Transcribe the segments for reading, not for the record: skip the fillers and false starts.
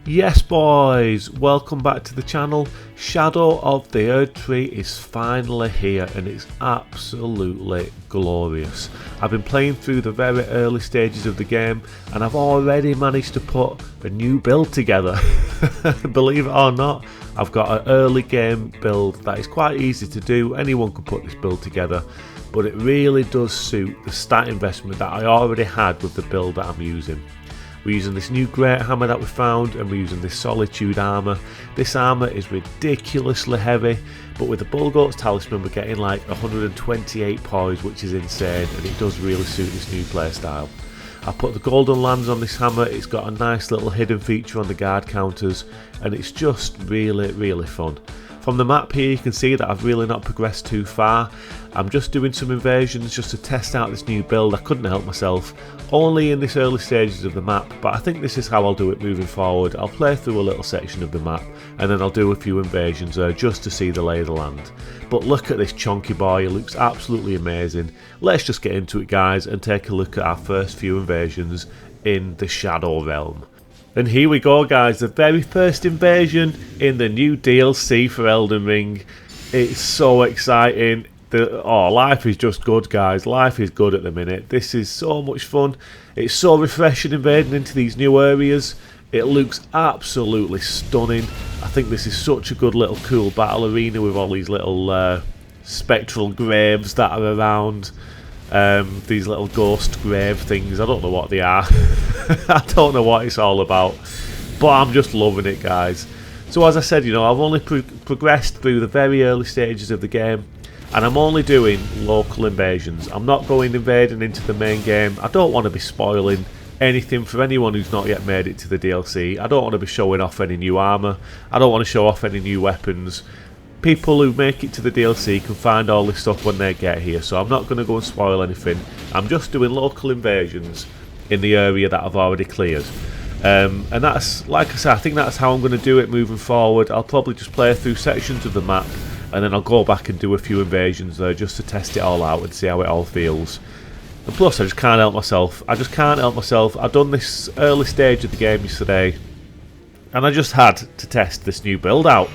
Yes boys, welcome back to the channel. Shadow of the Erdtree is finally here and it's absolutely glorious. I've been playing through the very early stages of the game and I've already managed to put a new build together. Believe it or not, I've got an early game build that is quite easy to do. Anyone can put this build together, but it really does suit the stat investment that I already had with the build that I'm using. We're using this new great hammer that we found and we're using this solitude armour. This armour is ridiculously heavy, but with the Bullgoat's talisman we're getting like 128 poise, which is insane, and it does really suit this new playstyle. I put the golden lands on this hammer. It's got a nice little hidden feature on the guard counters and it's just really fun. From the map here you can see that I've really not progressed too far. I'm just doing some invasions just to test out this new build. I couldn't help myself, only in this early stages of the map, but I think this is how I'll do it moving forward. I'll play through a little section of the map and then I'll do a few invasions just to see the lay of the land. But look at this chunky boy, he looks absolutely amazing. Let's just get into it guys and take a look at our first few invasions in the Shadow Realm. And here we go guys, the very first invasion in the new DLC for Elden Ring. It's so exciting. Life is just good guys, life is good at the minute. This is so much fun. It's so refreshing invading into these new areas. It looks absolutely stunning. I think this is such a good little cool battle arena with all these little spectral graves that are around. These little ghost grave things, I don't know what they are. I don't know what it's all about, but I'm just loving it guys. So as I said, you know, I've only progressed through the very early stages of the game and I'm only doing local invasions. I'm not going invading into the main game. I don't want to be spoiling anything for anyone who's not yet made it to the DLC. I don't want to be showing off any new armour. I don't want to show off any new weapons. People who make it to the DLC can find all this stuff when they get here, so I'm not going to go and spoil anything. I'm just doing local invasions in the area that I've already cleared. And that's, like I said, I think that's how I'm going to do it moving forward. I'll probably just play through sections of the map and then I'll go back and do a few invasions there just to test it all out and see how it all feels. And plus I just can't help myself. I've done this early stage of the game yesterday and I just had to test this new build out.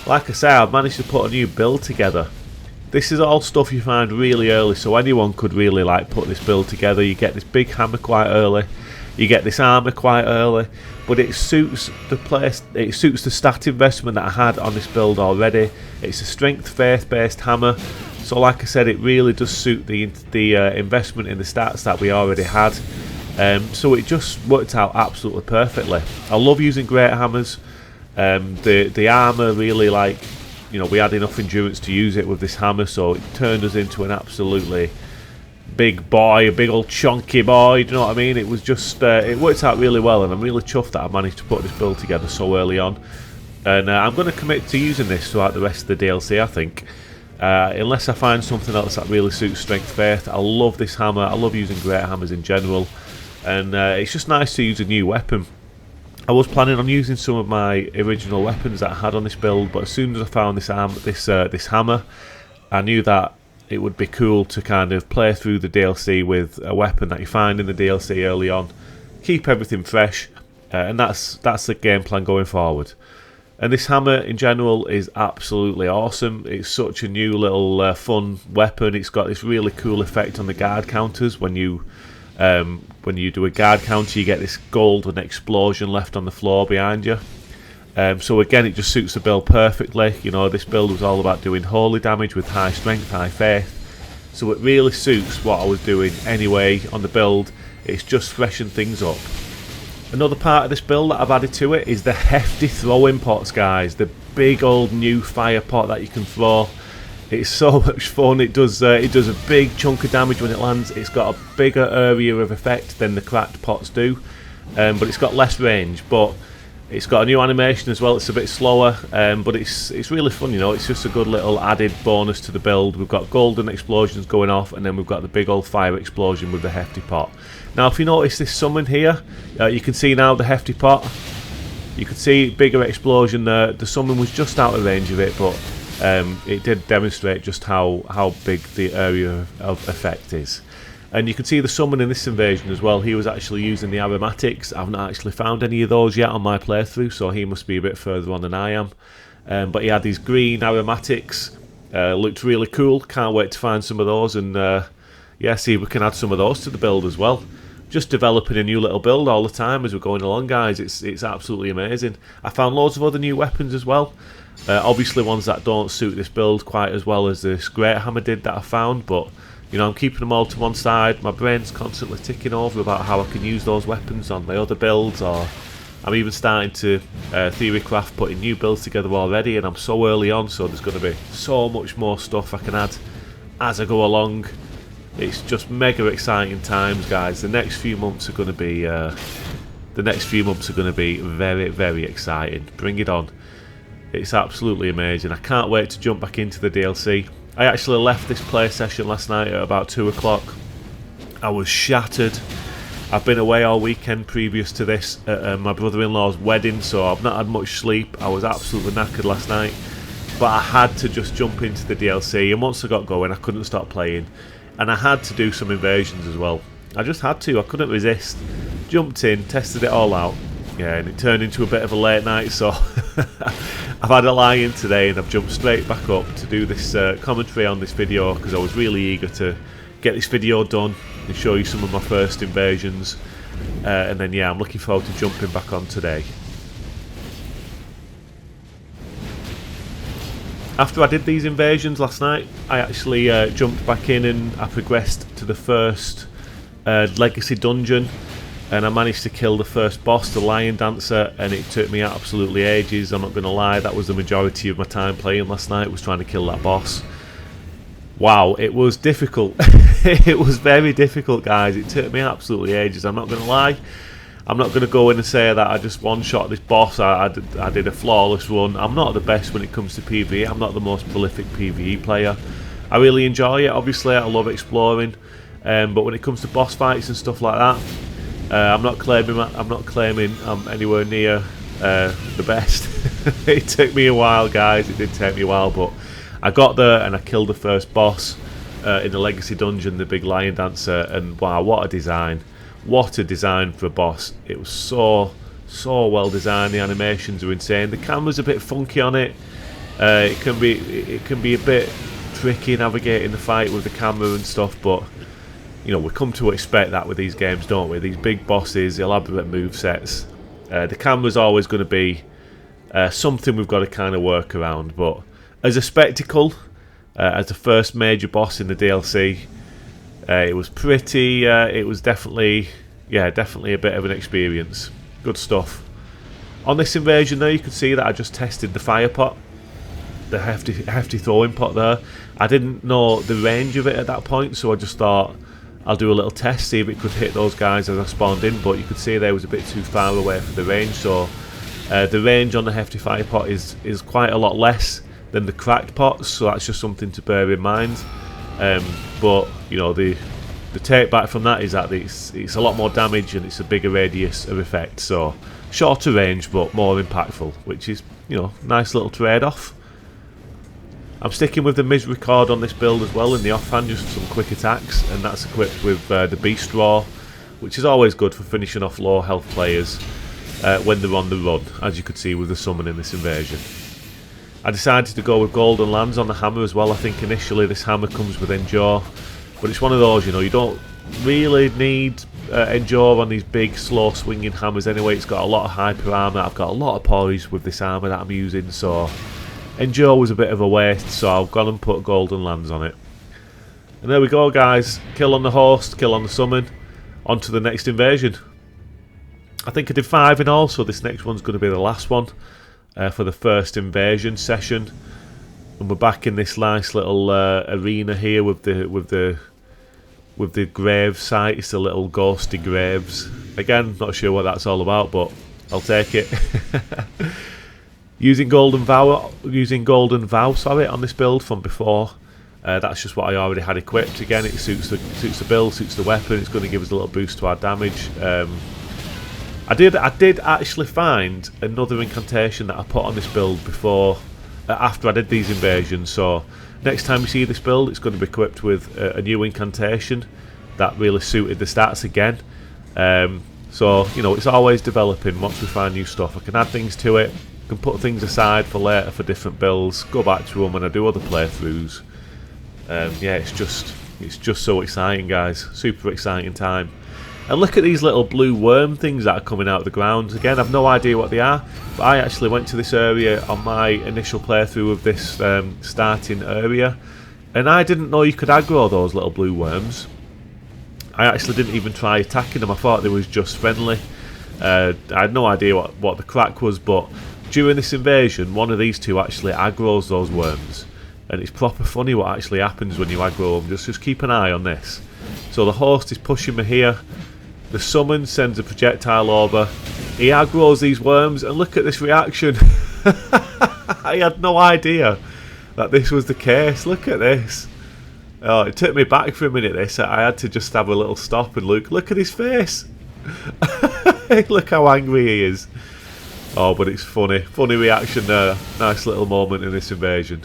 Like I say, I've managed to put a new build together. This is all stuff you find really early, so anyone could really like put this build together. You get this big hammer quite early, you get this armour quite early, but it suits the stat investment that I had on this build already. It's a strength faith based hammer, so like I said, it really does suit the investment in the stats that we already had. So it just worked out absolutely perfectly. I love using great hammers. The armour really, like, you know, we had enough endurance to use it with this hammer, so it turned us into an absolutely big boy, a big old chunky boy, do you know what I mean? It was just, it worked out really well and I'm really chuffed that I managed to put this build together so early on. And I'm going to commit to using this throughout the rest of the DLC, I think. Unless I find something else that really suits Strength Faith. I love this hammer, I love using great hammers in general. And it's just nice to use a new weapon. I was planning on using some of my original weapons that I had on this build, but as soon as I found this hammer, I knew that it would be cool to kind of play through the DLC with a weapon that you find in the DLC early on, keep everything fresh, and that's the game plan going forward. And this hammer in general is absolutely awesome. It's such a new little fun weapon. It's got this really cool effect on the guard counters. When you do a guard counter, you get this golden explosion left on the floor behind you. So again, it just suits the build perfectly. You know, this build was all about doing holy damage with high strength, high faith. So it really suits what I was doing anyway on the build. It's just freshened things up. Another part of this build that I've added to it is the hefty throwing pots, guys. The big old new fire pot that you can throw. It's so much fun. It does a big chunk of damage when it lands. It's got a bigger area of effect than the cracked pots do, but it's got less range. But it's got a new animation as well. It's a bit slower, but it's really fun. You know, it's just a good little added bonus to the build. We've got golden explosions going off, and then we've got the big old fire explosion with the hefty pot. Now, if you notice this summon here, you can see now the hefty pot. You can see bigger explosion there. The summon was just out of range of it, but it did demonstrate just how big the area of effect is. And you can see the summon in this invasion as well. He was actually using the aromatics. I've not actually found any of those yet on my playthrough, so he must be a bit further on than I am. But he had these green aromatics. Looked really cool. Can't wait to find some of those and yeah, see if we can add some of those to the build as well. Just developing a new little build all the time as we're going along, guys. It's absolutely amazing. I found loads of other new weapons as well. Obviously ones that don't suit this build quite as well as this great hammer did that I found, but you know, I'm keeping them all to one side. My brain's constantly ticking over about how I can use those weapons on my other builds, or I'm even starting to theorycraft putting new builds together already, and I'm so early on, so there's going to be so much more stuff I can add as I go along. It's just mega exciting times, guys. The next few months are going to be very, very exciting. Bring it on. It's absolutely amazing. I can't wait to jump back into the DLC. I actually left this play session last night at about 2 o'clock. I was shattered. I've been away all weekend previous to this at my brother-in-law's wedding, so I've not had much sleep. I was absolutely knackered last night, but I had to just jump into the DLC, and once I got going I couldn't stop playing, and I had to do some invasions as well. I just had to. I couldn't resist. Jumped in, tested it all out. Yeah, and it turned into a bit of a late night, so I've had a lie-in today and I've jumped straight back up to do this commentary on this video because I was really eager to get this video done and show you some of my first invasions. And then yeah, I'm looking forward to jumping back on today. After I did these invasions last night, I actually jumped back in and I progressed to the first legacy dungeon. And I managed to kill the first boss, the Lion Dancer, and it took me absolutely ages. I'm not going to lie, that was the majority of my time playing last night, was trying to kill that boss. Wow, it was difficult. It was very difficult, guys. It took me absolutely ages. I'm not going to lie. I'm not going to go in and say that I just one-shot this boss. I did a flawless run. I'm not the best when it comes to PvE. I'm not the most prolific PvE player. I really enjoy it, obviously. I love exploring. But when it comes to boss fights and stuff like that, I'm not claiming I'm anywhere near the best. It took me a while, guys. It did take me a while, but I got there and I killed the first boss in the legacy dungeon, the big Lion Dancer, and wow, what a design! What a design for a boss! It was so well designed. The animations are insane. The camera's a bit funky on it. It can be a bit tricky navigating the fight with the camera and stuff, but you know, we come to expect that with these games, don't we? These big bosses, elaborate movesets. The camera's always going to be something we've got to kind of work around. But as a spectacle, as the first major boss in the DLC, it was pretty. It was definitely a bit of an experience. Good stuff. On this invasion, there you can see that I just tested the fire pot, the hefty throwing pot there. I didn't know the range of it at that point, so I just thought I'll do a little test, see if it could hit those guys as I spawned in, but you could see they was a bit too far away for the range, so the range on the hefty fire pot is quite a lot less than the cracked pots, so that's just something to bear in mind. But you know, the take back from that is that it's a lot more damage and it's a bigger radius of effect, so shorter range but more impactful, which is, you know, nice little trade-off. I'm sticking with the Misery Cord on this build as well in the offhand, just some quick attacks, and that's equipped with the Beast Roar, which is always good for finishing off low health players when they're on the run, as you could see with the summon in this invasion. I decided to go with Golden Lands on the hammer as well. I think initially this hammer comes with Endure, but it's one of those, you know, you don't really need Endure on these big slow swinging hammers anyway. It's got a lot of hyper armor. I've got a lot of poise with this armor that I'm using, so Endure was a bit of a waste, so I've gone and put Golden Lands on it. And there we go, guys. Kill on the host, kill on the summon. On to the next invasion. I think I did 5 in all, so this next one's going to be the last one for the first invasion session. And we're back in this nice little arena here with the grave site. It's the little ghosty graves. Again, not sure what that's all about, but I'll take it. Using Golden Vow, sorry, on this build from before. That's just what I already had equipped. Again, it suits the build, suits the weapon. It's going to give us a little boost to our damage. I did actually find another incantation that I put on this build before, after I did these invasions. So next time you see this build, it's going to be equipped with a new incantation. that really suited the stats again. So, you know, it's always developing. Once we find new stuff, I can add things to it, can put things aside for later for different builds, go back to them when I do other playthroughs. Yeah, it's just so exciting, guys. Super exciting time. And look at these little blue worm things that are coming out of the ground. Again, I've no idea what they are, but I actually went to this area on my initial playthrough of this starting area, and I didn't know you could aggro those little blue worms. I actually didn't even try attacking them. I thought they was just friendly. I had no idea what the crack was, but during this invasion, one of these two actually aggroes those worms. And it's proper funny what actually happens when you aggro them. Just keep an eye on this. So the host is pushing me here. The summon sends a projectile over. He aggroes these worms, and look at this reaction. I had no idea that this was the case. Look at this. Oh, it took me back for a minute. This I had to just have a little stop and look at his face. Look how angry he is. Oh, but it's funny reaction there. Nice little moment in this invasion.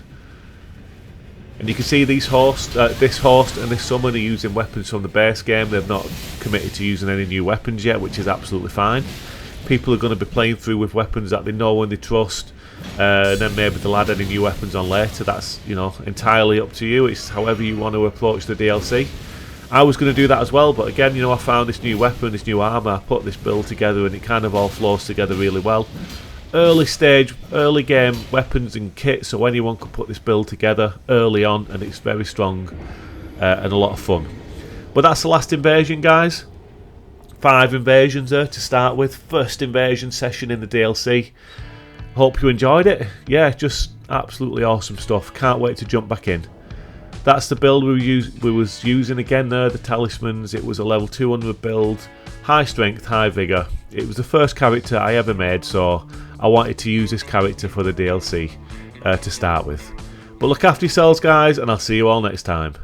And you can see these this host and this summon are using weapons from the base game. They've not committed to using any new weapons yet, which is absolutely fine. People are going to be playing through with weapons that they know and they trust. And then maybe they'll add any new weapons on later. That's, you know, entirely up to you. It's however you want to approach the DLC. I was going to do that as well, but again, you know, I found this new weapon, this new armor, I put this build together, and it kind of all flows together really well. Early stage, early game weapons and kits, so anyone can put this build together early on, and it's very strong and a lot of fun. But that's the last invasion, guys. 5 invasions there to start with. First invasion session in the DLC. Hope you enjoyed it. Yeah, just absolutely awesome stuff. Can't wait to jump back in. That's the build we was using again there, the talismans. It was a level 200 build, high strength, high vigour. It was the first character I ever made, so I wanted to use this character for the DLC to start with. But look after yourselves, guys, and I'll see you all next time.